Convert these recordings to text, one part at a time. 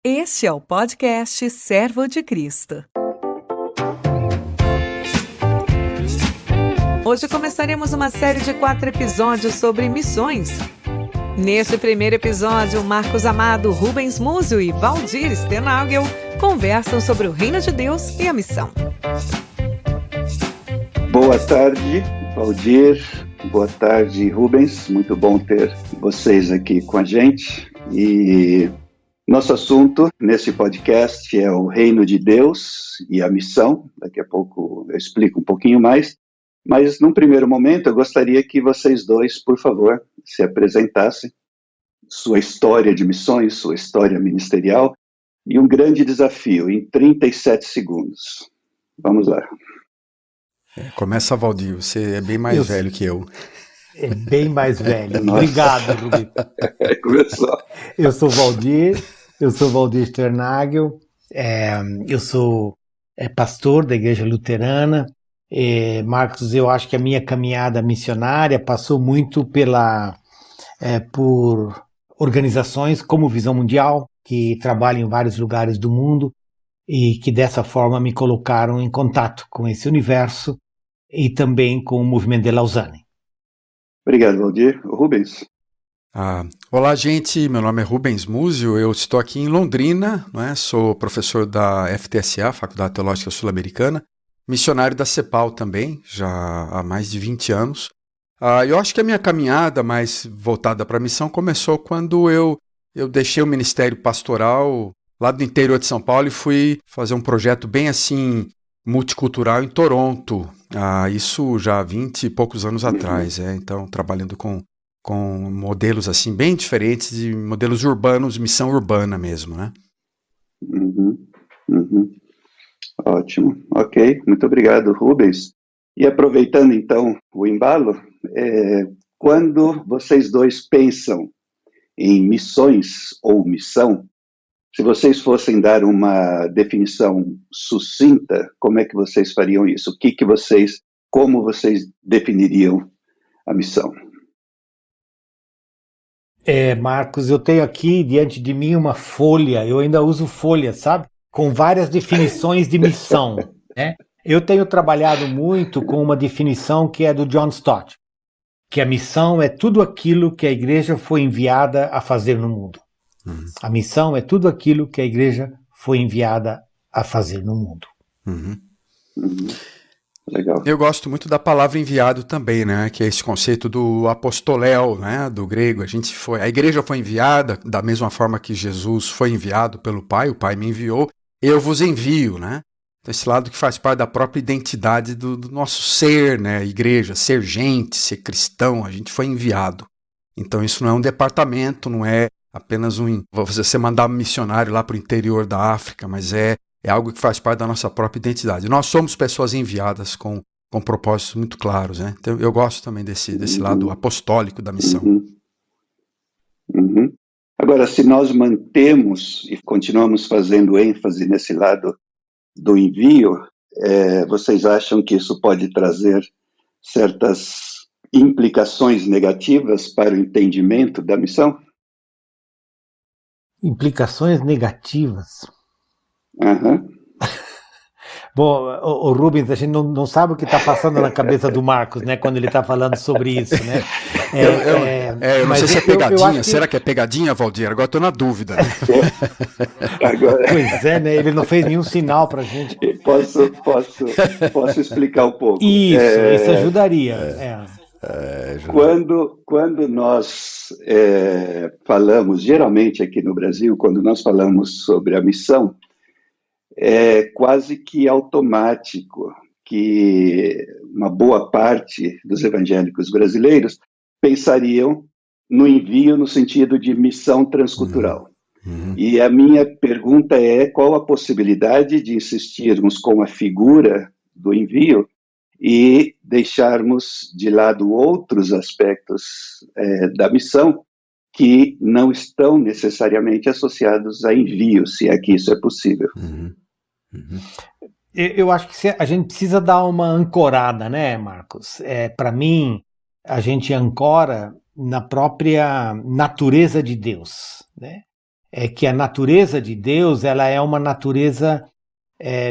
Este é o podcast Servo de Cristo. Hoje começaremos uma série de 4 episódios sobre missões. Neste primeiro episódio, Marcos Amado, Rubens Múzio e Valdir Sternagel conversam sobre o Reino de Deus e a missão. Boa tarde, Valdir. Boa tarde, Rubens. Muito bom ter vocês aqui com a gente. E nosso assunto nesse podcast é o Reino de Deus e a missão. Daqui a pouco eu explico um pouquinho mais. Mas, num primeiro momento, eu gostaria que vocês dois, por favor, se apresentassem. Sua história de missões, sua história ministerial e um grande desafio em 37 segundos. Vamos lá. Começa, Valdir, você é bem mais velho que eu. É bem mais velho. Obrigado, Rubens. Começou. Eu sou Valdir Sternagel, eu sou pastor da Igreja Luterana. Marcos, eu acho que a minha caminhada missionária passou muito por organizações como Visão Mundial, que trabalham em vários lugares do mundo e que dessa forma me colocaram em contato com esse universo e também com o movimento de Lausanne. Obrigado, Valdir. Rubens? Olá, gente. Meu nome é Rubens Múzio. Eu estou aqui em Londrina, sou professor da FTSA, Faculdade Teológica Sul-Americana, missionário da CEPAL também, já há mais de 20 anos. Eu acho que a minha caminhada mais voltada para a missão começou quando eu deixei o ministério pastoral lá do interior de São Paulo e fui fazer um projeto bem assim multicultural em Toronto. Isso já há 20 e poucos anos atrás. Então, trabalhando com modelos assim bem diferentes, de modelos urbanos, missão urbana mesmo, né? Ótimo, ok, muito obrigado, Rubens. E aproveitando então o embalo, quando vocês dois pensam em missões ou missão, se vocês fossem dar uma definição sucinta, como é que vocês fariam isso? Como vocês definiriam a missão? Marcos, eu tenho aqui diante de mim uma folha, eu ainda uso folha, sabe? Com várias definições de missão, né? Eu tenho trabalhado muito com uma definição que é do John Stott, que a missão é tudo aquilo que a igreja foi enviada a fazer no mundo. A missão é tudo aquilo que a igreja foi enviada a fazer no mundo. Legal. Eu gosto muito da palavra enviado também, né? Que é esse conceito do apostoléu, né? Do grego. A igreja foi enviada da mesma forma que Jesus foi enviado pelo Pai. O Pai me enviou, eu vos envio, né? Então, esse lado que faz parte da própria identidade do nosso ser, né? Igreja, ser gente, ser cristão, a gente foi enviado. Então isso não é um departamento, não é apenas você mandar um missionário lá para o interior da África, mas é algo que faz parte da nossa própria identidade. Nós somos pessoas enviadas com propósitos muito claros, né? Então eu gosto também desse lado apostólico da missão. Agora, se nós mantemos e continuamos fazendo ênfase nesse lado do envio, vocês acham que isso pode trazer certas implicações negativas para o entendimento da missão? Implicações negativas? Bom, o Rubens, a gente não sabe o que está passando na cabeça do Marcos, né, quando ele está falando sobre isso, né? Eu não sei se é pegadinha. Será que é pegadinha, Valdir? Agora estou na dúvida. Pois é, né? Ele não fez nenhum sinal para a gente. Posso explicar um pouco? Isso ajudaria. Quando nós falamos, geralmente aqui no Brasil, quando nós falamos sobre a missão, é quase que automático que uma boa parte dos evangélicos brasileiros pensariam no envio no sentido de missão transcultural. E a minha pergunta é: qual a possibilidade de insistirmos com a figura do envio e deixarmos de lado outros aspectos da missão que não estão necessariamente associados a envio, se é que isso é possível? Eu acho que a gente precisa dar uma ancorada, né, Marcos? Para mim, a gente ancora na própria natureza de Deus, né? é que a natureza de Deus, ela é uma natureza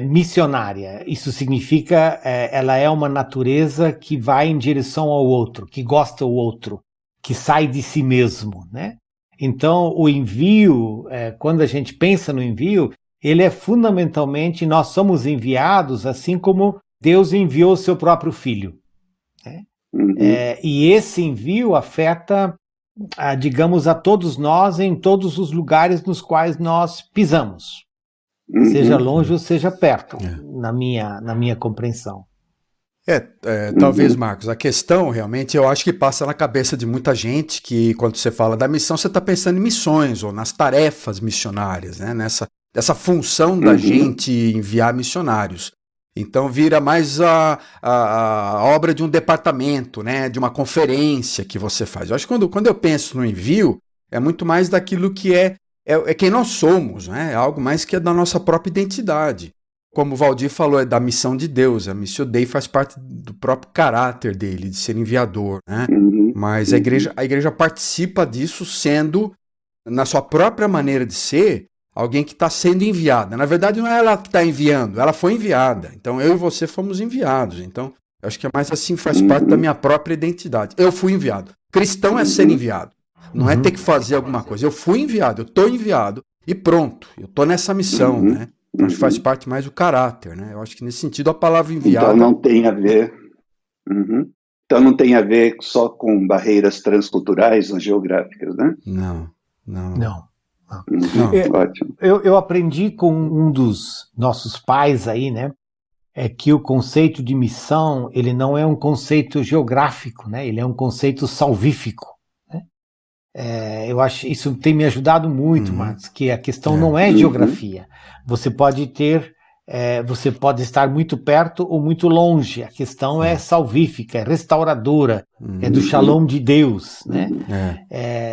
missionária. Isso significa, ela é uma natureza que vai em direção ao outro, que gosta do outro, que sai de si mesmo, né? Então, o envio, quando a gente pensa no envio, ele é fundamentalmente, nós somos enviados assim como Deus enviou o seu próprio Filho, né? E esse envio afeta, digamos, a todos nós em todos os lugares nos quais nós pisamos. Seja longe ou seja perto, na minha compreensão. Talvez, Marcos, a questão realmente eu acho que passa na cabeça de muita gente que quando você fala da missão, você está pensando em missões ou nas tarefas missionárias, né? Dessa função da gente enviar missionários. Então vira mais a obra de um departamento, né? De uma conferência que você faz. Eu acho que quando eu penso no envio, é muito mais daquilo que é quem nós somos, né? É algo mais que é da nossa própria identidade. Como o Valdir falou, é da missão de Deus. A Missio Dei faz parte do próprio caráter dele, de ser enviador, né? Mas a igreja participa disso sendo, na sua própria maneira de ser, alguém que está sendo enviada. Na verdade, não é ela que está enviando, ela foi enviada. Então, eu e você fomos enviados. Então, eu acho que é mais assim, faz parte da minha própria identidade. Eu fui enviado. Cristão é ser enviado. Não é ter que fazer alguma coisa. Eu fui enviado, eu estou enviado e pronto. Eu estou nessa missão, né? Então, acho que faz parte mais do caráter, né? Eu acho que nesse sentido a palavra enviada... Então não tem a ver... Então não tem a ver só com barreiras transculturais ou geográficas, né? Não. Ótimo. Eu aprendi com um dos nossos pais aí, né? É que o conceito de missão, ele não é um conceito geográfico, né? Ele é um conceito salvífico. Eu acho isso tem me ajudado muito, Marcos, que a questão não é geografia. Você pode estar muito perto ou muito longe. A questão é salvífica, é restauradora, é do shalom de Deus, né?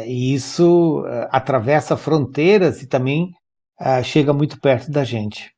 E isso atravessa fronteiras e também chega muito perto da gente.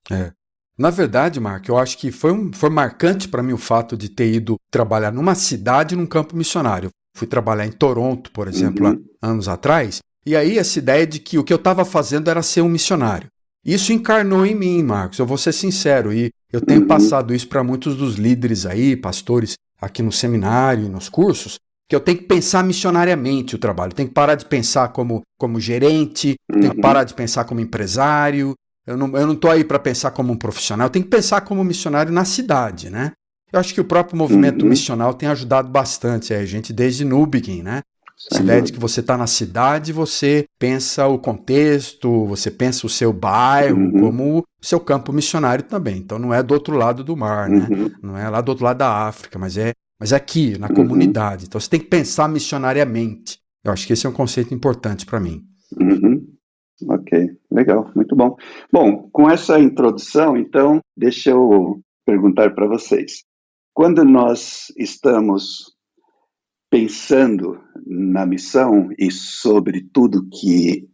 Na verdade, Marco, eu acho que foi marcante para mim o fato de ter ido trabalhar numa cidade num campo missionário. Fui trabalhar em Toronto, por exemplo, há anos atrás, e aí essa ideia de que o que eu estava fazendo era ser um missionário. Isso encarnou em mim, Marcos, eu vou ser sincero, e eu tenho passado isso para muitos dos líderes aí, pastores aqui no seminário e nos cursos, que eu tenho que pensar missionariamente o trabalho, tenho que parar de pensar como gerente, tenho que parar de pensar como empresário, eu não estou aí para pensar como um profissional, eu tenho que pensar como missionário na cidade, né? Eu acho que o próprio movimento missional tem ajudado bastante a gente desde Nubigin, né? Essa ideia de que você está na cidade, você pensa o contexto, você pensa o seu bairro como o seu campo missionário também. Então não é do outro lado do mar, né? Não é lá do outro lado da África, mas é aqui, na comunidade. Então você tem que pensar missionariamente. Eu acho que esse é um conceito importante para mim. Ok, legal, muito bom. Bom, com essa introdução, então, deixa eu perguntar para vocês. Quando nós estamos pensando na missão e sobre tudo que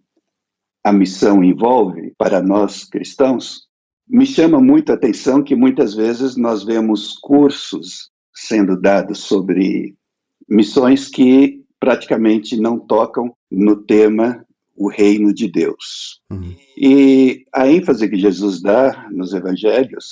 a missão envolve para nós cristãos, me chama muito a atenção que muitas vezes nós vemos cursos sendo dados sobre missões que praticamente não tocam no tema o reino de Deus. E a ênfase que Jesus dá nos evangelhos,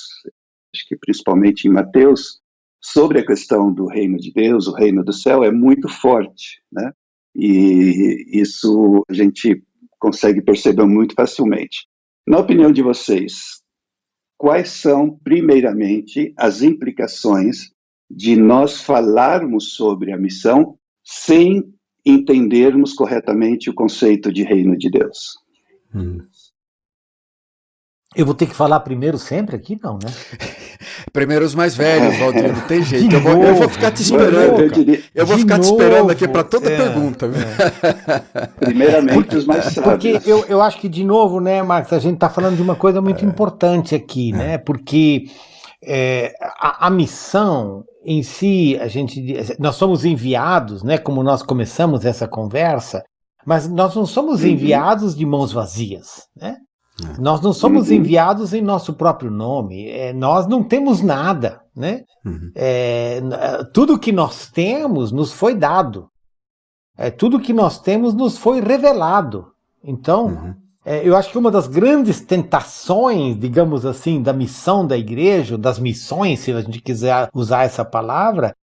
acho que principalmente em Mateus, sobre a questão do reino de Deus, o reino do céu, é muito forte, né? E isso a gente consegue perceber muito facilmente. Na opinião de vocês, quais são, primeiramente, as implicações de nós falarmos sobre a missão sem entendermos corretamente o conceito de reino de Deus? Eu vou ter que falar primeiro sempre aqui, não, né? Primeiro os mais velhos, Valdir, não tem jeito. Eu vou ficar te esperando. Eu vou ficar te esperando aqui para toda pergunta. Primeiramente os mais sábios. Porque eu acho que, de novo, né, Marcos, a gente está falando de uma coisa muito importante aqui, né? Porque a missão em si, nós somos enviados, né? Como nós começamos essa conversa, mas nós não somos enviados de mãos vazias, né? Nós não somos enviados em nosso próprio nome, nós não temos nada, né? Tudo que nós temos nos foi dado, tudo que nós temos nos foi revelado. Então, Eu acho que uma das grandes tentações, digamos assim, da missão da igreja, das missões, se a gente quiser usar essa palavra,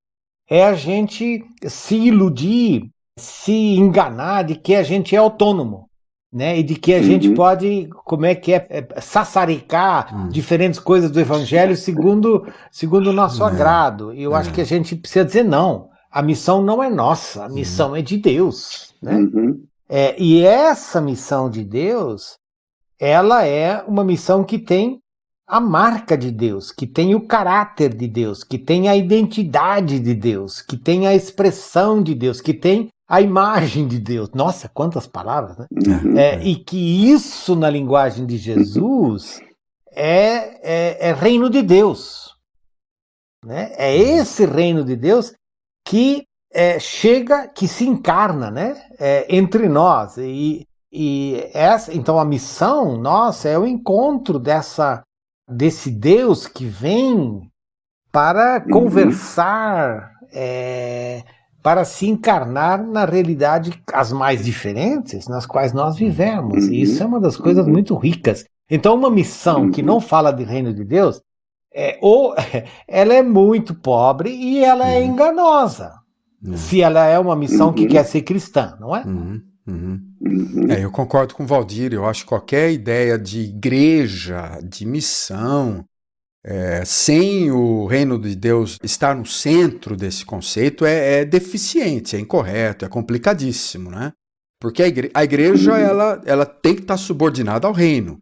é a gente se iludir, se enganar de que a gente é autônomo, né? E de que a gente pode, sassaricar diferentes coisas do evangelho segundo o nosso agrado. E eu acho que a gente precisa dizer não. A missão não é nossa, a missão é de Deus, né? E essa missão de Deus, ela é uma missão que tem a marca de Deus, que tem o caráter de Deus, que tem a identidade de Deus, que tem a expressão de Deus, que tem a imagem de Deus. Nossa, quantas palavras, né? E que isso, na linguagem de Jesus, é reino de Deus, né? É esse reino de Deus que chega, que se encarna, né? Entre nós. Então a missão nossa é o encontro desse Deus que vem para conversar, para se encarnar na realidade as mais diferentes nas quais nós vivemos. E isso é uma das coisas muito ricas. Então uma missão que não fala de reino de Deus, ou ela é muito pobre e ela é enganosa, se ela é uma missão que quer ser cristã, não é? Eu concordo com o Valdir. Eu acho que qualquer ideia de igreja, de missão, sem o reino de Deus estar no centro desse conceito é deficiente, é incorreto, é complicadíssimo, né? Porque a igreja ela tem que estar subordinada ao reino.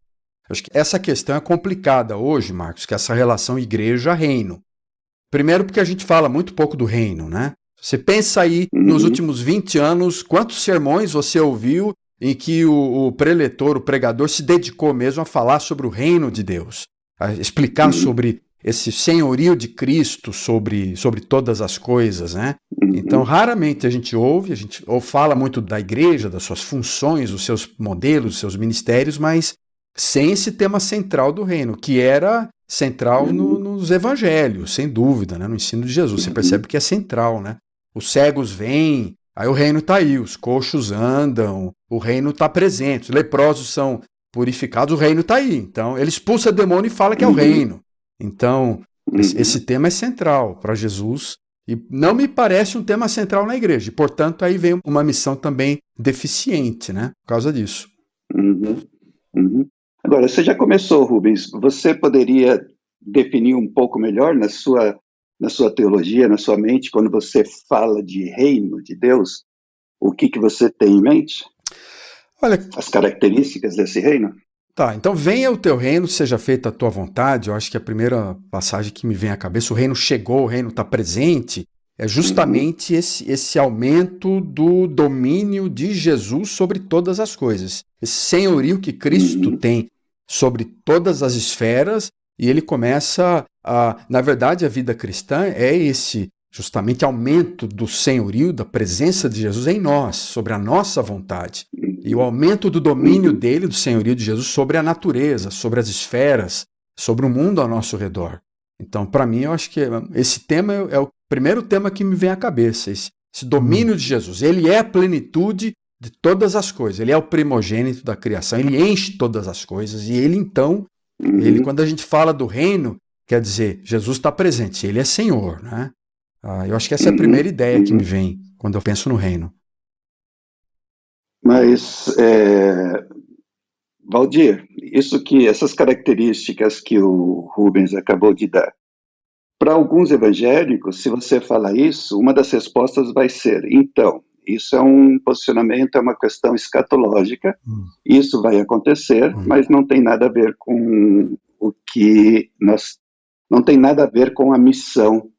Acho que essa questão é complicada hoje, Marcos, que é essa relação igreja-reino. Primeiro porque a gente fala muito pouco do reino, né? Você pensa aí, nos últimos 20 anos, quantos sermões você ouviu em que o preletor, o pregador, se dedicou mesmo a falar sobre o reino de Deus, a explicar sobre esse senhorio de Cristo sobre todas as coisas, né? Então, raramente a gente ou fala muito da igreja, das suas funções, dos seus modelos, dos seus ministérios, mas sem esse tema central do reino, que era central nos evangelhos, sem dúvida, né? No ensino de Jesus. Você percebe que é central, né? Os cegos vêm, aí o reino está aí, os coxos andam, o reino está presente, os leprosos são purificados, o reino está aí. Então, ele expulsa demônio e fala que é o reino. Então, esse tema é central para Jesus e não me parece um tema central na igreja. E, portanto, aí vem uma missão também deficiente, né? Por causa disso. Agora, você já começou, Rubens. Você poderia definir um pouco melhor na sua teologia, na sua mente, quando você fala de reino de Deus, o que você tem em mente? Olha, as características desse reino? Tá, então venha o teu reino, seja feita a tua vontade. Eu acho que a primeira passagem que me vem à cabeça, o reino chegou, o reino está presente, é justamente esse aumento do domínio de Jesus sobre todas as coisas. Esse senhorio que Cristo tem sobre todas as esferas, e ele começa na verdade, a vida cristã é esse justamente aumento do senhorio, da presença de Jesus em nós, sobre a nossa vontade. E o aumento do domínio dele, do senhorio de Jesus, sobre a natureza, sobre as esferas, sobre o mundo ao nosso redor. Então, para mim, eu acho que esse tema é o primeiro tema que me vem à cabeça, esse domínio de Jesus. Ele é a plenitude de todas as coisas, ele é o primogênito da criação, ele enche todas as coisas, e ele, então, quando a gente fala do reino, quer dizer, Jesus está presente, ele é Senhor, né? Eu acho que essa é a primeira ideia que me vem quando eu penso no reino. Mas, Valdir, essas características que o Rubens acabou de dar, para alguns evangélicos, se você falar isso, uma das respostas vai ser, então, isso é um posicionamento, é uma questão escatológica, isso vai acontecer, mas não tem nada a ver com não tem nada a ver com a missão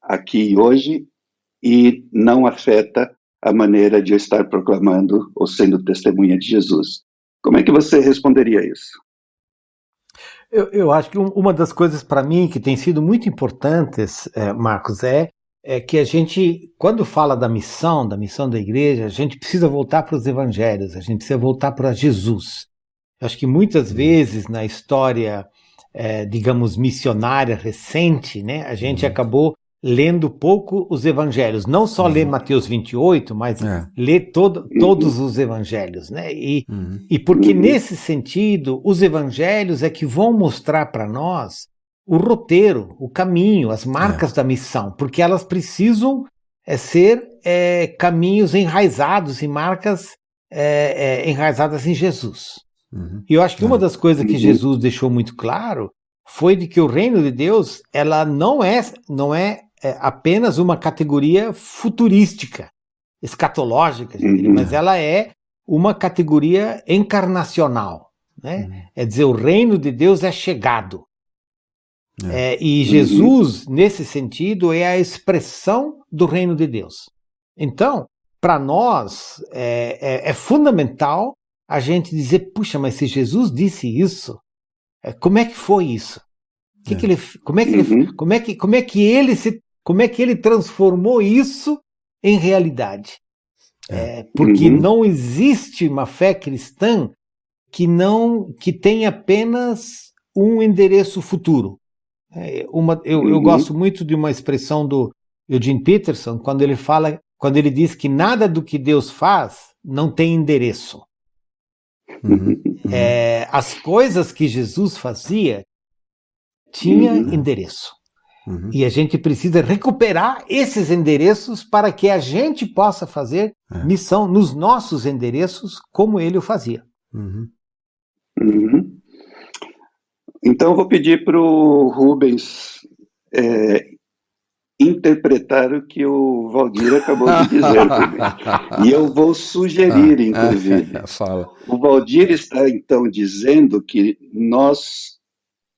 aqui hoje e não afeta a maneira de eu estar proclamando ou sendo testemunha de Jesus. Como é que você responderia isso? Eu acho que uma das coisas para mim que tem sido muito importantes, Marcos, é que a gente, quando fala da missão da igreja, a gente precisa voltar para os evangelhos, a gente precisa voltar para Jesus. Eu acho que muitas vezes na história, digamos, missionária recente, né, a gente acabou lendo pouco os evangelhos. Não só ler Mateus 28, mas ler todos os evangelhos, né? E porque nesse sentido, os evangelhos é que vão mostrar para nós o roteiro, o caminho, as marcas da missão, porque elas precisam ser caminhos enraizados e marcas enraizadas em Jesus. E eu acho que uma das coisas que Jesus deixou muito claro foi de que o reino de Deus, ela não é apenas uma categoria futurística, escatológica, mas ela é uma categoria encarnacional, né? É dizer, o reino de Deus é chegado. E Jesus, nesse sentido, é a expressão do reino de Deus. Então, para nós, é fundamental a gente dizer, puxa, mas se Jesus disse isso, como é que foi isso? Como é que ele transformou isso em realidade? Porque não existe uma fé cristã que tenha apenas um endereço futuro. Eu gosto muito de uma expressão do Eugene Peterson, quando ele diz que nada do que Deus faz não tem endereço. As coisas que Jesus fazia tinha endereço. E a gente precisa recuperar esses endereços para que a gente possa fazer missão nos nossos endereços como ele o fazia. Então eu vou pedir para o Rubens interpretar o que o Valdir acabou de dizer também. E eu vou sugerir, inclusive. Fala. O Valdir está, então, dizendo que nós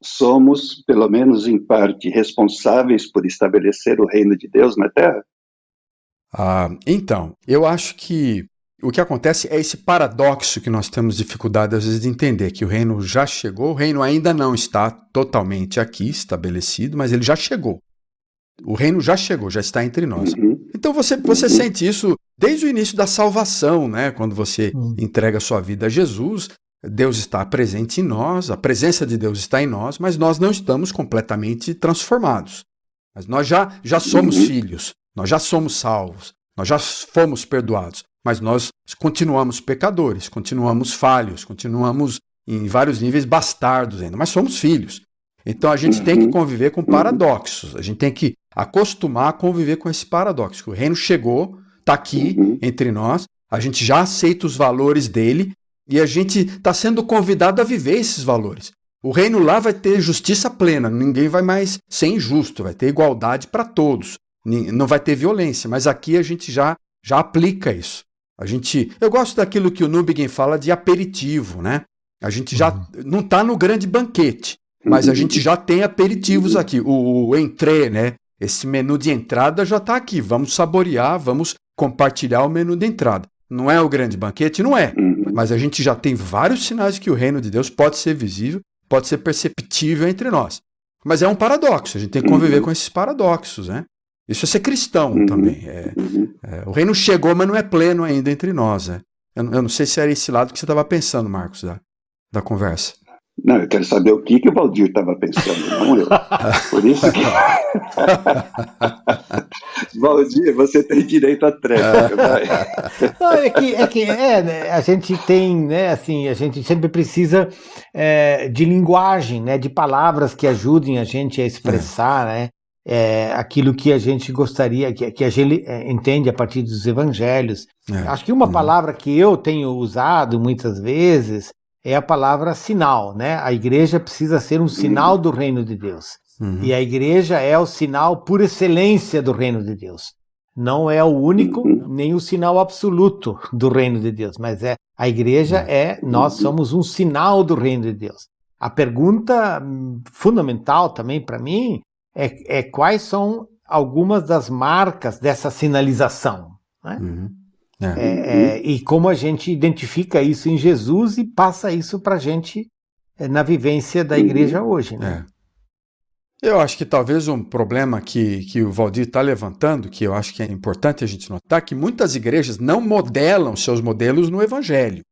somos, pelo menos em parte, responsáveis por estabelecer o reino de Deus na Terra? Então, eu acho que o que acontece é esse paradoxo que nós temos dificuldade, às vezes, de entender, que o reino já chegou, o reino ainda não está totalmente aqui estabelecido, mas ele já chegou. O reino já chegou, já está entre nós. Então você sente isso desde o início da salvação, né? Quando você entrega a sua vida a Jesus, Deus está presente em nós, a presença de Deus está em nós, mas nós não estamos completamente transformados. Mas nós já somos filhos, nós já somos salvos, nós já fomos perdoados, mas nós continuamos pecadores, continuamos falhos, continuamos em vários níveis bastardos ainda, mas somos filhos. Então a gente tem que conviver com paradoxos, a gente tem que acostumar a conviver com esse paradoxo. O reino chegou, está aqui entre nós, a gente já aceita os valores dele e a gente está sendo convidado a viver esses valores. O reino lá vai ter justiça plena, ninguém vai mais ser injusto, vai ter igualdade para todos, não vai ter violência, mas aqui a gente já aplica isso. Eu gosto daquilo que o Newbigin fala de aperitivo, né? A gente já não está no grande banquete, mas a gente já tem aperitivos aqui. O entrée, né? Esse menu de entrada já está aqui. Vamos saborear, vamos compartilhar o menu de entrada. Não é o grande banquete? Não é. Mas a gente já tem vários sinais de que o reino de Deus pode ser visível, pode ser perceptível entre nós. Mas é um paradoxo. A gente tem que conviver com esses paradoxos, né? Isso é ser cristão também. O reino chegou, mas não é pleno ainda entre nós. Né? Eu não sei se era esse lado que você estava pensando, Marcos, da conversa. Não, eu quero saber o que o Valdir estava pensando, não eu. Por isso que... Valdir, você tem direito à tréplica, vai. Não, a gente tem, né, assim, a gente sempre precisa de linguagem, né, de palavras que ajudem a gente a expressar, né, aquilo que a gente gostaria, que a gente entende a partir dos evangelhos. Acho que uma palavra que eu tenho usado muitas vezes é a palavra sinal, né? A igreja precisa ser um sinal do reino de Deus. E a igreja é o sinal por excelência do reino de Deus. Não é o único, nem o sinal absoluto do reino de Deus, mas a igreja nós somos um sinal do reino de Deus. A pergunta fundamental também para mim é quais são algumas das marcas dessa sinalização, né? E como a gente identifica isso em Jesus e passa isso para a gente na vivência da igreja hoje, né? Eu acho que talvez um problema que o Valdir está levantando, que eu acho que é importante a gente notar, que muitas igrejas não modelam seus modelos no Evangelho,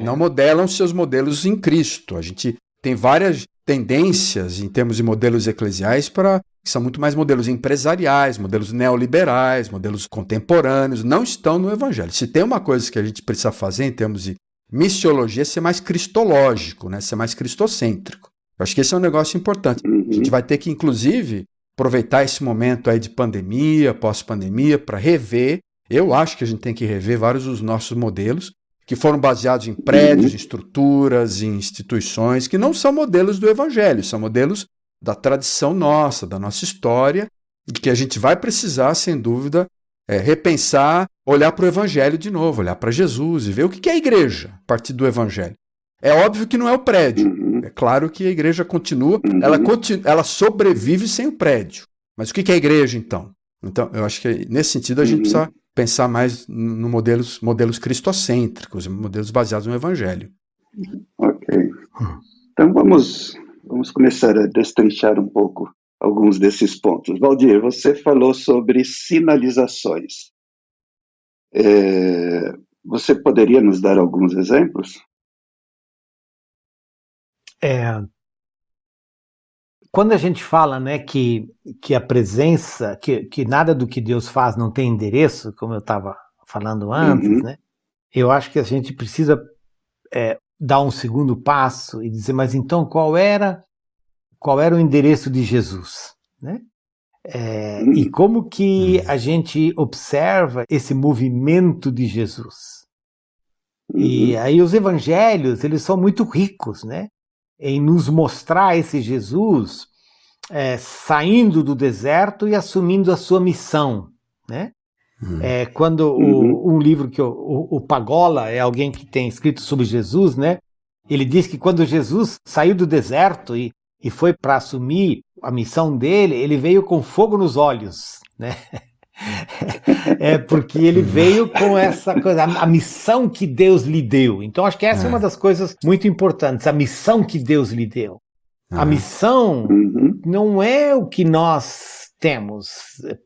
não modelam seus modelos em Cristo. A gente tem várias tendências em termos de modelos eclesiais para que são muito mais modelos empresariais, modelos neoliberais, modelos contemporâneos, não estão no Evangelho. Se tem uma coisa que a gente precisa fazer em termos de missiologia, é ser mais cristológico, né? Ser mais cristocêntrico. Eu acho que esse é um negócio importante. A gente vai ter que, inclusive, aproveitar esse momento aí de pandemia, pós-pandemia, para rever. Eu acho que a gente tem que rever vários dos nossos modelos, que foram baseados em prédios, em estruturas, em instituições, que não são modelos do Evangelho, são modelos da tradição nossa, da nossa história, e que a gente vai precisar, sem dúvida, repensar, olhar para o Evangelho de novo, olhar para Jesus e ver o que é a igreja a partir do Evangelho. É óbvio que não é o prédio. É claro que a igreja continua, ela sobrevive sem o prédio. Mas o que é a igreja, então? Então, eu acho que nesse sentido a gente precisa pensar mais no modelos cristocêntricos, modelos baseados no Evangelho. Ok. Então vamos começar a destrinchar um pouco alguns desses pontos. Valdir, você falou sobre sinalizações. Você poderia nos dar alguns exemplos? Quando a gente fala, né, que a presença, que nada do que Deus faz não tem endereço, como eu estava falando antes, né, eu acho que a gente precisa dar um segundo passo e dizer, mas então qual era o endereço de Jesus, né? E como que a gente observa esse movimento de Jesus? E aí os evangelhos, eles são muito ricos, né, em nos mostrar esse Jesus saindo do deserto e assumindo a sua missão, né? Quando um livro que o Pagola é alguém que tem escrito sobre Jesus, né? Ele diz que quando Jesus saiu do deserto e foi para assumir a missão dele, ele veio com fogo nos olhos, né? Porque ele veio com essa coisa, a missão que Deus lhe deu. Então acho que essa é uma das coisas muito importantes, a missão que Deus lhe deu. A missão não é o que nós temos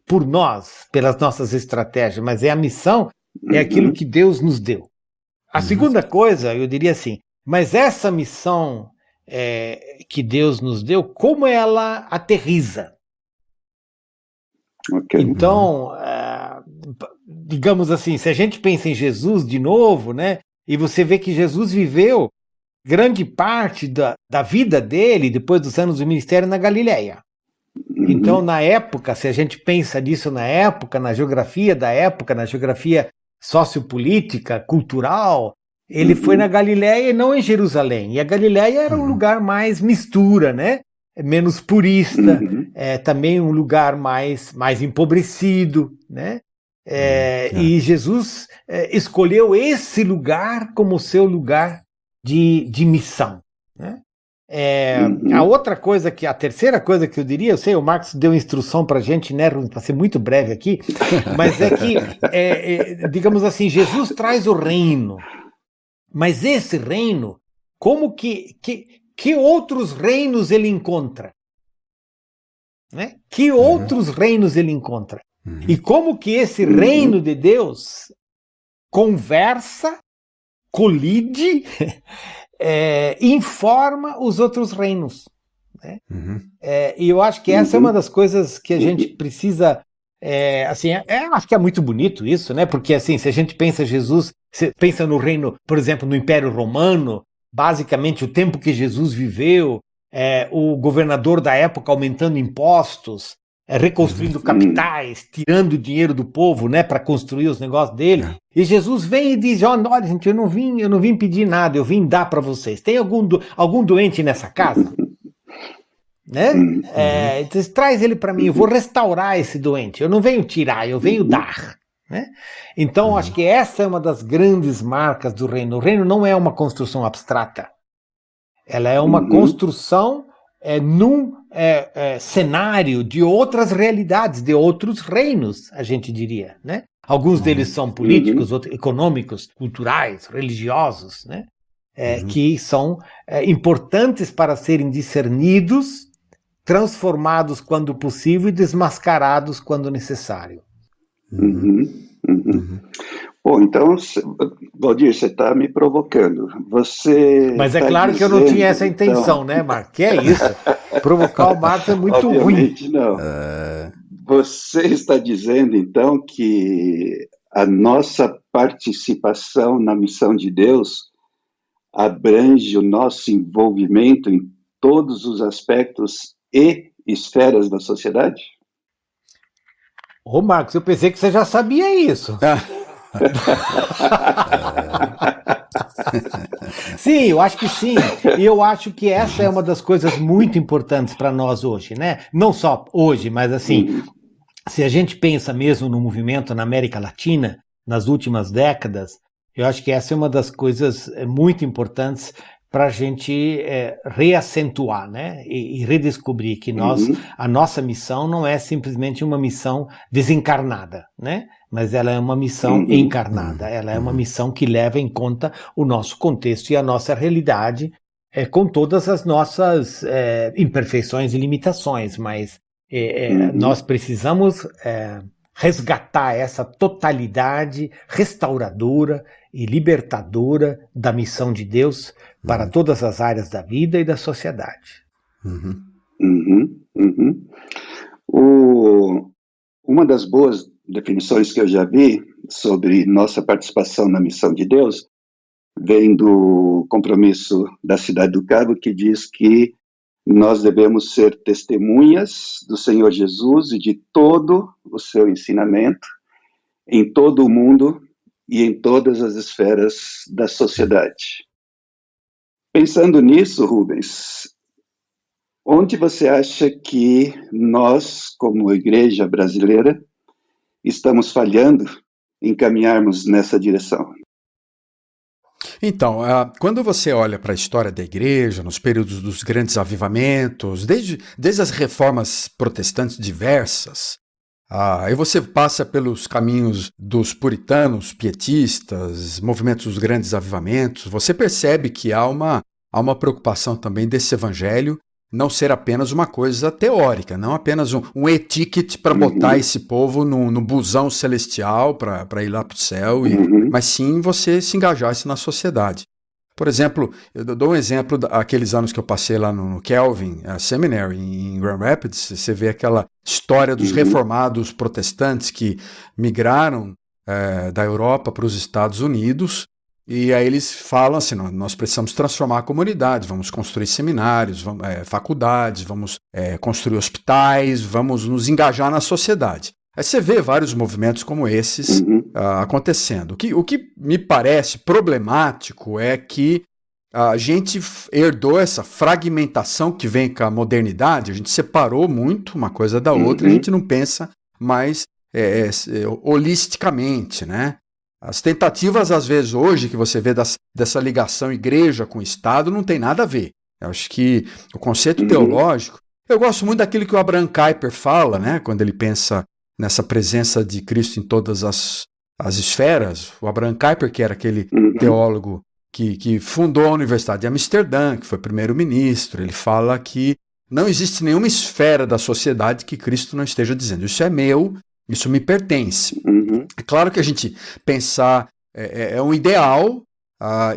por nós, pelas nossas estratégias, mas a missão é aquilo que Deus nos deu. A segunda coisa, eu diria assim, mas essa missão que Deus nos deu, como ela aterriza? Okay. Então, digamos assim, se a gente pensa em Jesus de novo, né, e você vê que Jesus viveu grande parte da vida dele, depois dos anos do ministério, na Galileia. Então, na época, se a gente pensa nisso na época, na geografia da época, na geografia sociopolítica, cultural, ele foi na Galileia e não em Jerusalém. E a Galileia era um lugar mais mistura, né? Menos purista, também um lugar mais empobrecido, né? E Jesus escolheu esse lugar como seu lugar de missão, né? A terceira coisa que eu diria, eu sei, o Marcos deu instrução pra gente, né, para ser muito breve aqui, mas é que, digamos assim, Jesus traz o reino, mas esse reino, como que outros reinos ele encontra? Né? Que outros reinos ele encontra? E como que esse reino de Deus conversa, colide, informa os outros reinos? Né? E eu acho que essa é uma das coisas que a gente precisa... acho que é muito bonito isso, né? Porque assim, se a gente pensa Jesus, se pensa no reino, por exemplo, no Império Romano, basicamente o tempo que Jesus viveu, o governador da época aumentando impostos, reconstruindo capitais, tirando dinheiro do povo, né, para construir os negócios dele. E Jesus vem e diz: olha, gente, eu não vim pedir nada, eu vim dar para vocês. Tem algum doente nessa casa? Né? Então, traz ele para mim, eu vou restaurar esse doente. Eu não venho tirar, eu venho dar. Né? Então, acho que essa é uma das grandes marcas do reino. O reino não é uma construção abstrata. Ela é uma construção num cenário de outras realidades, de outros reinos, a gente diria. Né? Alguns deles são políticos, outros econômicos, culturais, religiosos, né? Que são importantes para serem discernidos, transformados quando possível e desmascarados quando necessário. Bom, então, Valdir, você está me provocando. Mas é tá claro que eu não dizendo, tinha essa intenção, né, Marcos? Que é isso? Provocar o Marcos é muito ruim. Obviamente não. Você está dizendo, então, que a nossa participação na missão de Deus abrange o nosso envolvimento em todos os aspectos e esferas da sociedade? Ô, Marcos, eu pensei que você já sabia isso. Sim, eu acho que sim. E eu acho que essa é uma das coisas muito importantes para nós hoje, né? Não só hoje, mas assim, se a gente pensa mesmo no movimento na América Latina, nas últimas décadas, eu acho que essa é uma das coisas muito importantes para a gente reacentuar, né? E redescobrir que a nossa missão não é simplesmente uma missão desencarnada, né? Mas ela é uma missão encarnada, ela é uma missão que leva em conta o nosso contexto e a nossa realidade, com todas as nossas imperfeições e limitações, mas nós precisamos resgatar essa totalidade restauradora e libertadora da missão de Deus para todas as áreas da vida e da sociedade. Uma das boas definições que eu já vi sobre nossa participação na missão de Deus vem do compromisso da Cidade do Cabo, que diz que nós devemos ser testemunhas do Senhor Jesus e de todo o seu ensinamento em todo o mundo e em todas as esferas da sociedade. Pensando nisso, Rubens, onde você acha que nós, como igreja brasileira, estamos falhando em caminharmos nessa direção? Então, quando você olha para a história da igreja, nos períodos dos grandes avivamentos, desde as reformas protestantes diversas, aí você passa pelos caminhos dos puritanos, pietistas, movimentos dos grandes avivamentos, você percebe que há uma preocupação também desse evangelho não ser apenas uma coisa teórica, não apenas um e-ticket para botar esse povo no busão celestial para ir lá para o céu, mas sim você se engajasse na sociedade. Por exemplo, eu dou um exemplo daqueles anos que eu passei lá no Calvin Seminary, em Grand Rapids. Você vê aquela história dos reformados protestantes que migraram da Europa para os Estados Unidos, e aí eles falam assim, nós precisamos transformar a comunidade, vamos construir seminários, faculdades, vamos construir hospitais, vamos nos engajar na sociedade. Aí você vê vários movimentos como esses acontecendo. O que me parece problemático é que a gente herdou essa fragmentação que vem com a modernidade, a gente separou muito uma coisa da outra, a gente não pensa mais holisticamente, né? As tentativas, às vezes, hoje, que você vê dessa ligação igreja com Estado, não tem nada a ver. Eu acho que o conceito teológico... Eu gosto muito daquilo que o Abraham Kuyper fala, né? Quando ele pensa nessa presença de Cristo em todas as esferas. O Abraham Kuyper, que era aquele teólogo que fundou a Universidade de Amsterdã, que foi primeiro-ministro, ele fala que não existe nenhuma esfera da sociedade que Cristo não esteja dizendo. Isso é meu, isso me pertence. É claro que a gente pensar é um ideal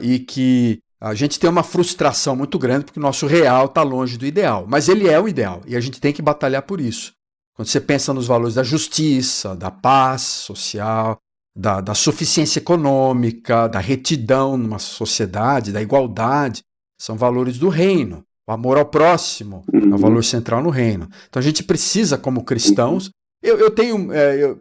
e que a gente tem uma frustração muito grande porque o nosso real está longe do ideal. Mas ele é o ideal e a gente tem que batalhar por isso. Quando você pensa nos valores da justiça, da paz social, da suficiência econômica, da retidão numa sociedade, da igualdade, são valores do reino. O amor ao próximo é um valor central no reino. Então a gente precisa, como cristãos... Eu tenho,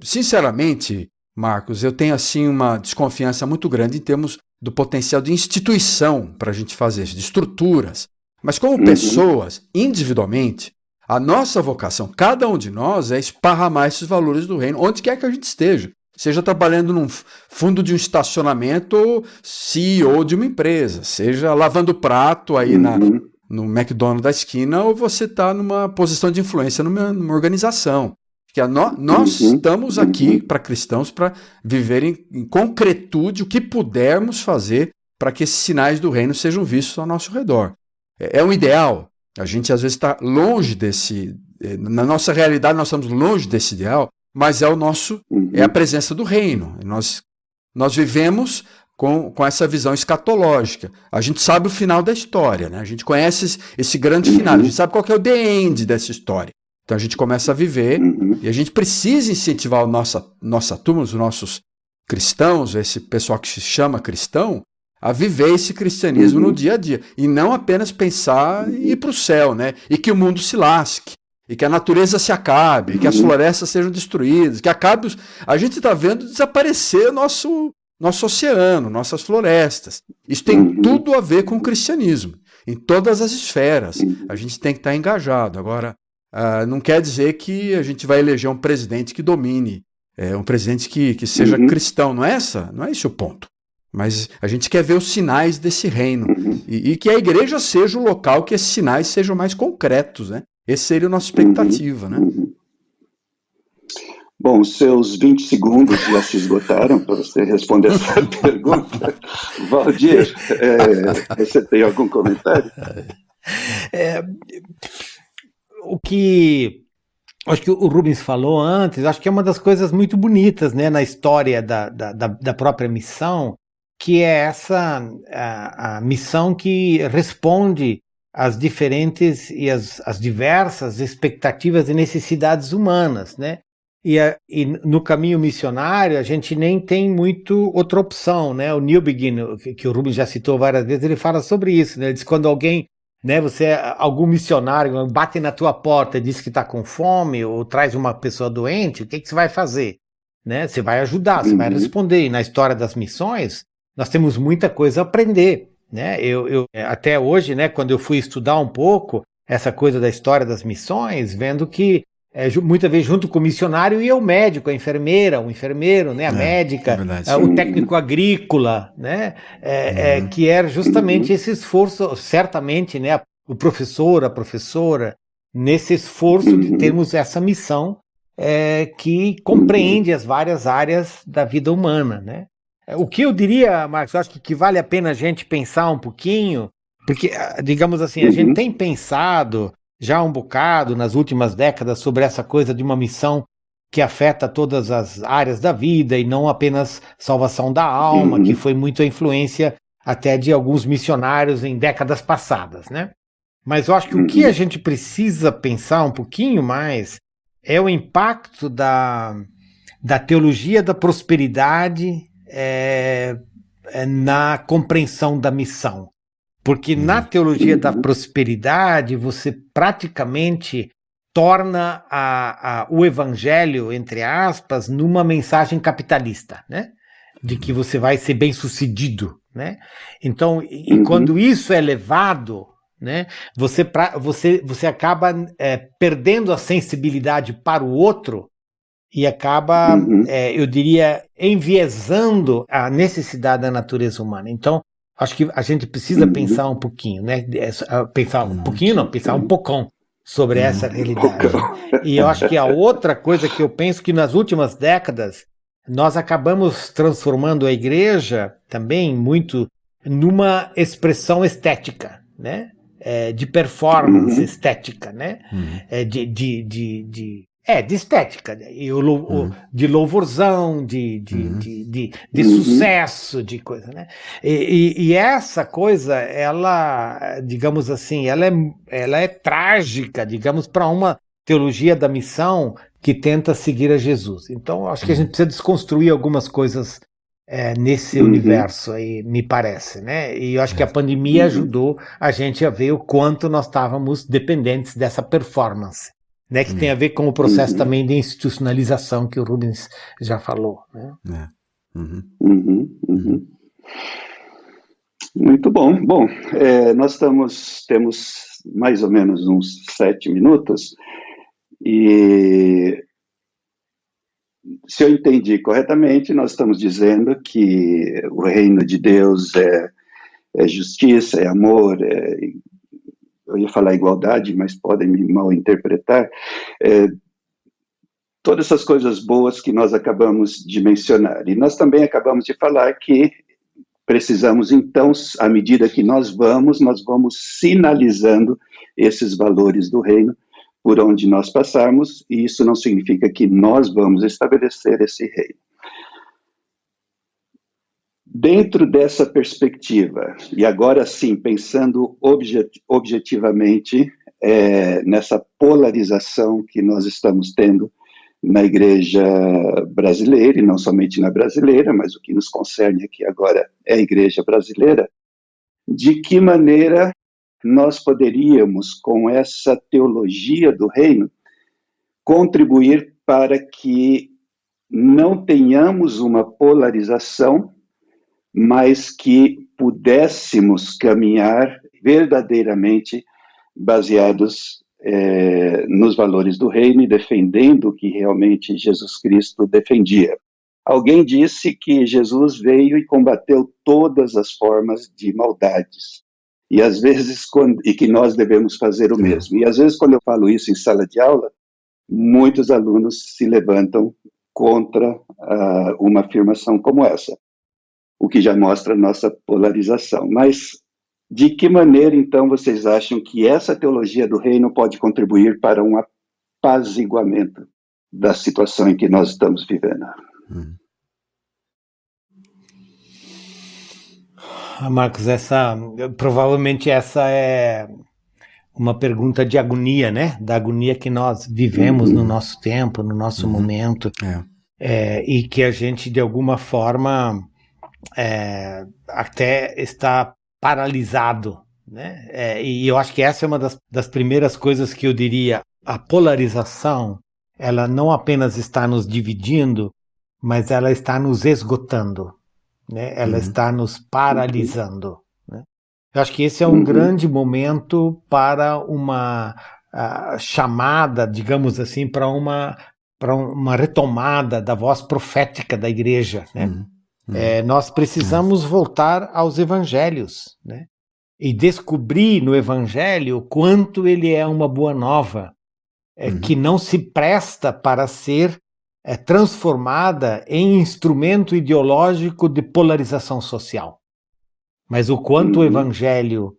sinceramente, Marcos, eu tenho assim uma desconfiança muito grande em termos do potencial de instituição para a gente fazer isso, de estruturas. Mas como pessoas, individualmente, a nossa vocação, cada um de nós, é esparramar esses valores do reino, onde quer que a gente esteja. Seja trabalhando num fundo de um estacionamento ou CEO de uma empresa, seja lavando prato aí no McDonald's da esquina, ou você está numa posição de influência numa organização. Que nós estamos aqui para cristãos para viver em concretude o que pudermos fazer para que esses sinais do reino sejam vistos ao nosso redor. É um ideal. A gente às vezes está longe desse... Na nossa realidade nós estamos longe desse ideal, mas é a presença do reino. Nós nós vivemos com essa visão escatológica. A gente sabe o final da história, né? A gente conhece esse grande final, a gente sabe qual que é o the end dessa história. Então a gente começa a viver e a gente precisa incentivar nossa turma, os nossos cristãos, esse pessoal que se chama cristão, a viver esse cristianismo no dia a dia. E não apenas pensar em ir para o céu, né? E que o mundo se lasque, e que a natureza se acabe, e que as florestas sejam destruídas, que acabe... A gente está vendo desaparecer nosso oceano, nossas florestas. Isso tem tudo a ver com o cristianismo, em todas as esferas. A gente tem que estar engajado. Agora, não quer dizer que a gente vai eleger um presidente que domine, um presidente que seja cristão. Não é esse o ponto. Mas a gente quer ver os sinais desse reino e que a igreja seja o local que esses sinais sejam mais concretos, né? Essa seria a nossa expectativa, né? Bom, os seus 20 segundos já se esgotaram para você responder essa pergunta. Valdir, você tem algum comentário? Acho que o Rubens falou antes, acho que é uma das coisas muito bonitas, né, na história da própria missão, que é a missão que responde às diferentes e às diversas expectativas e necessidades humanas, né? E no caminho missionário a gente nem tem muito outra opção, né? O Newbegin, que o Rubens já citou várias vezes, ele fala sobre isso, né? Ele diz que quando alguém, né, algum missionário bate na tua porta e diz que está com fome ou traz uma pessoa doente, o que você vai fazer? Né? Você vai ajudar, você vai responder. E na história das missões, nós temos muita coisa a aprender, né? Eu até hoje, né, quando eu fui estudar um pouco essa coisa da história das missões, vendo que muitas vezes junto com o missionário ia o médico, a enfermeira, o enfermeiro, né, a médica, o técnico agrícola, né, que era justamente esse esforço, certamente, né, o professor, a professora, nesse esforço de termos essa missão que compreende as várias áreas da vida humana, né. O que eu diria, Marcos, eu acho que vale a pena a gente pensar um pouquinho, porque, digamos assim, a gente tem pensado já um bocado nas últimas décadas sobre essa coisa de uma missão que afeta todas as áreas da vida e não apenas salvação da alma, que foi muito a influência até de alguns missionários em décadas passadas, né? Mas eu acho que o que a gente precisa pensar um pouquinho mais é o impacto da teologia da prosperidade na compreensão da missão. Porque na teologia da prosperidade, você praticamente torna o evangelho, entre aspas, numa mensagem capitalista, né? De que você vai ser bem-sucedido, né? Então, e quando isso é levado, né, você acaba perdendo a sensibilidade para o outro e acaba, eu diria, enviesando a necessidade da natureza humana. Então, acho que a gente precisa pensar um pouquinho, né? Pensar um pouquinho, não, pensar um poucão sobre essa realidade. E eu acho que a outra coisa que eu penso que nas últimas décadas nós acabamos transformando a igreja também muito numa expressão estética, né? De performance estética, né? De estética, de louvorzão, de sucesso, de coisa, né? E essa coisa, ela, digamos assim, ela é trágica, digamos, para uma teologia da missão que tenta seguir a Jesus. Então, acho que a gente precisa desconstruir algumas coisas nesse universo aí, me parece, né? E eu acho que a pandemia ajudou a gente a ver o quanto nós estávamos dependentes dessa performance, né, que tem a ver com o processo também de institucionalização que o Rubens já falou, né? Muito bom. Bom, nós temos mais ou menos uns 7 minutos e, se eu entendi corretamente, nós estamos dizendo que o reino de Deus é justiça, é amor, eu ia falar igualdade, mas podem me mal interpretar, todas essas coisas boas que nós acabamos de mencionar. E nós também acabamos de falar que precisamos, então, à medida que nós vamos sinalizando esses valores do reino por onde nós passarmos, e isso não significa que nós vamos estabelecer esse reino. Dentro dessa perspectiva, e agora sim, pensando objetivamente nessa polarização que nós estamos tendo na igreja brasileira, e não somente na brasileira, mas o que nos concerne aqui agora é a igreja brasileira, de que maneira nós poderíamos, com essa teologia do reino, contribuir para que não tenhamos uma polarização, mas que pudéssemos caminhar verdadeiramente baseados nos valores do reino e defendendo o que realmente Jesus Cristo defendia. Alguém disse que Jesus veio e combateu todas as formas de maldades, e às vezes e que nós devemos fazer o mesmo. E às vezes, quando eu falo isso em sala de aula, muitos alunos se levantam contra uma afirmação como essa, o que já mostra a nossa polarização. Mas de que maneira, então, vocês acham que essa teologia do reino pode contribuir para um apaziguamento da situação em que nós estamos vivendo? Marcos, provavelmente essa é uma pergunta de agonia, né? Da agonia que nós vivemos no nosso tempo, no nosso momento, e que a gente, de alguma forma, até está paralisado, né? E eu acho que essa é uma das primeiras coisas que eu diria. A polarização, ela não apenas está nos dividindo, mas ela está nos esgotando, né? Ela está nos paralisando, né? Eu acho que esse é um grande momento para uma chamada, digamos assim, para uma retomada da voz profética da igreja, né? Nós precisamos voltar aos evangelhos, né? E descobrir no evangelho o quanto ele é uma boa nova, que não se presta para ser transformada em instrumento ideológico de polarização social. Mas o quanto o evangelho,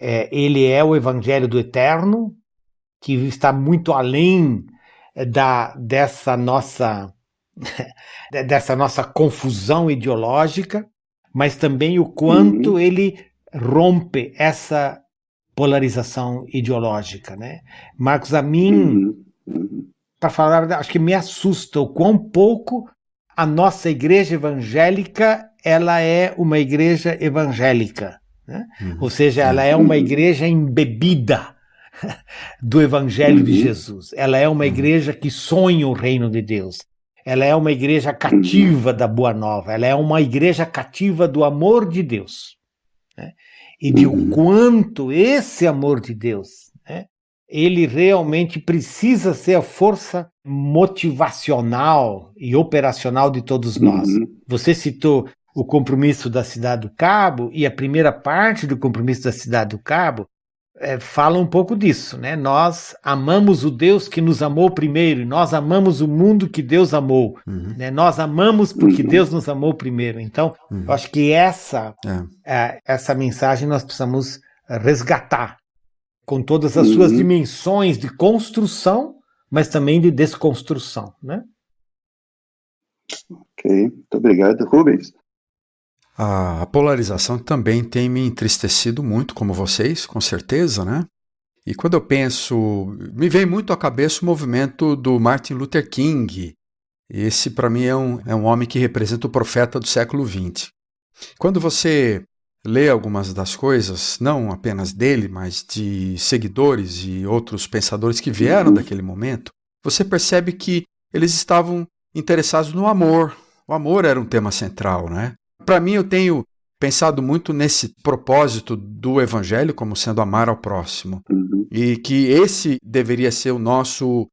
ele é o evangelho do eterno, que está muito além dessa nossa confusão ideológica, mas também o quanto ele rompe essa polarização ideológica, né? Marcos, a mim, para falar a verdade, acho que me assusta o quão pouco a nossa igreja evangélica, ela é uma igreja evangélica, né? Ou seja, ela é uma igreja embebida do evangelho de Jesus. Ela é uma igreja que sonha o reino de Deus. Ela é uma igreja cativa da Boa Nova. Ela é uma igreja cativa do amor de Deus, né? E de o quanto esse amor de Deus, né, ele realmente precisa ser a força motivacional e operacional de todos nós. Você citou o compromisso da Cidade do Cabo, e a primeira parte do compromisso da Cidade do Cabo fala um pouco disso, né? Nós amamos o Deus que nos amou primeiro, e nós amamos o mundo que Deus amou, né? Nós amamos porque Deus nos amou primeiro. Então, eu acho que essa mensagem nós precisamos resgatar, com todas as suas dimensões de construção, mas também de desconstrução, né? Ok, muito obrigado. Rubens? A polarização também tem me entristecido muito, como vocês, com certeza, né? E quando eu penso, me vem muito à cabeça o movimento do Martin Luther King. Esse, para mim, é um homem que representa o profeta do século XX. Quando você lê algumas das coisas, não apenas dele, mas de seguidores e outros pensadores que vieram daquele momento, você percebe que eles estavam interessados no amor. O amor era um tema central, né? Para mim, eu tenho pensado muito nesse propósito do Evangelho como sendo amar ao próximo. E que esse deveria ser o nosso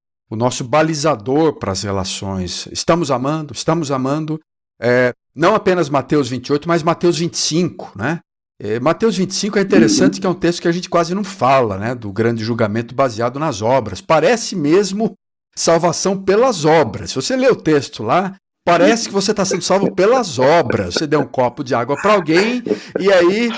balizador para as relações. Estamos amando, não apenas Mateus 28, mas Mateus 25, né? Mateus 25 é interessante, que é um texto que a gente quase não fala, né? Do grande julgamento baseado nas obras. Parece mesmo salvação pelas obras. Se você lê o texto lá, parece que você está sendo salvo pelas obras. Você deu um copo de água para alguém e aí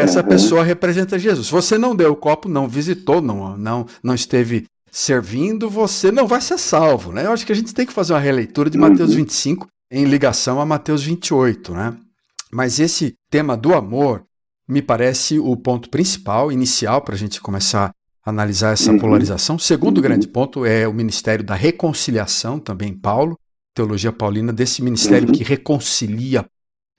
essa pessoa representa Jesus. Se você não deu o copo, não visitou, não esteve servindo, você não vai ser salvo, né? Eu acho que a gente tem que fazer uma releitura de Mateus 25 em ligação a Mateus 28, né? Mas esse tema do amor me parece o ponto principal, inicial, para a gente começar a analisar essa polarização. O segundo grande ponto é o ministério da reconciliação, também Paulo, teologia paulina, desse ministério que reconcilia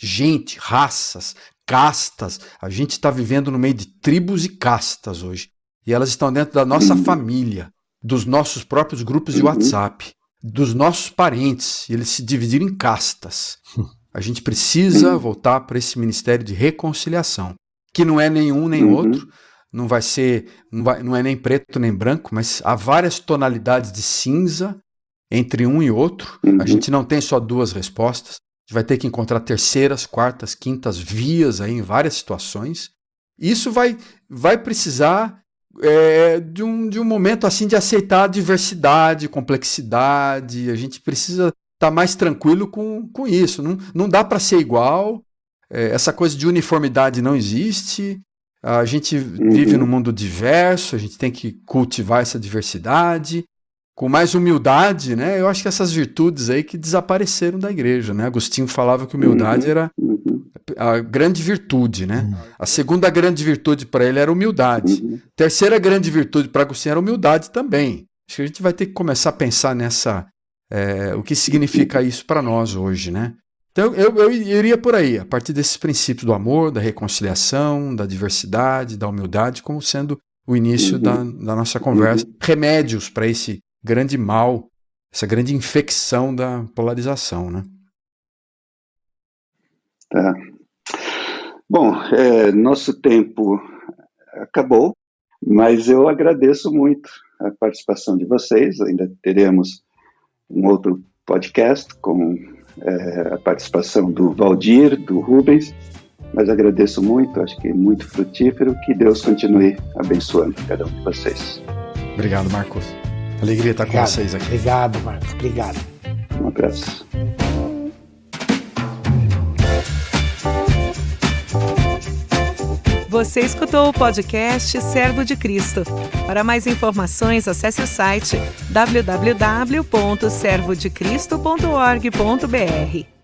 gente, raças, castas. A gente está vivendo no meio de tribos e castas hoje. E elas estão dentro da nossa família, dos nossos próprios grupos de WhatsApp, dos nossos parentes. E eles se dividiram em castas. A gente precisa voltar para esse ministério de reconciliação, que não é nenhum nem outro, não é nem preto nem branco, mas há várias tonalidades de cinza entre um e outro. A gente não tem só duas respostas, a gente vai ter que encontrar terceiras, quartas, quintas vias aí em várias situações. Isso vai precisar de um momento assim de aceitar a diversidade, complexidade. A gente precisa estar mais tranquilo com isso. Não dá para ser igual. Essa coisa de uniformidade não existe. A gente vive num mundo diverso, a gente tem que cultivar essa diversidade com mais humildade, né? Eu acho que essas virtudes aí que desapareceram da igreja, né? Agostinho falava que humildade era a grande virtude, né? A segunda grande virtude para ele era humildade. Terceira grande virtude para Agostinho era humildade também. Acho que a gente vai ter que começar a pensar o que significa isso para nós hoje, né? Então eu iria por aí, a partir desses princípios do amor, da reconciliação, da diversidade, da humildade, como sendo o início da nossa conversa. Remédios para esse grande mal, essa grande infecção da polarização, né? Tá. Bom, nosso tempo acabou, mas eu agradeço muito a participação de vocês. Ainda teremos um outro podcast com a participação do Valdir, do Rubens, mas agradeço muito, acho que é muito frutífero. Que Deus continue abençoando cada um de vocês. Obrigado, Marcos. Alegria estar com vocês aqui. Obrigado, Marcos. Obrigado. Um abraço. Você escutou o podcast Servo de Cristo. Para mais informações, acesse o site www.servodecristo.org.br.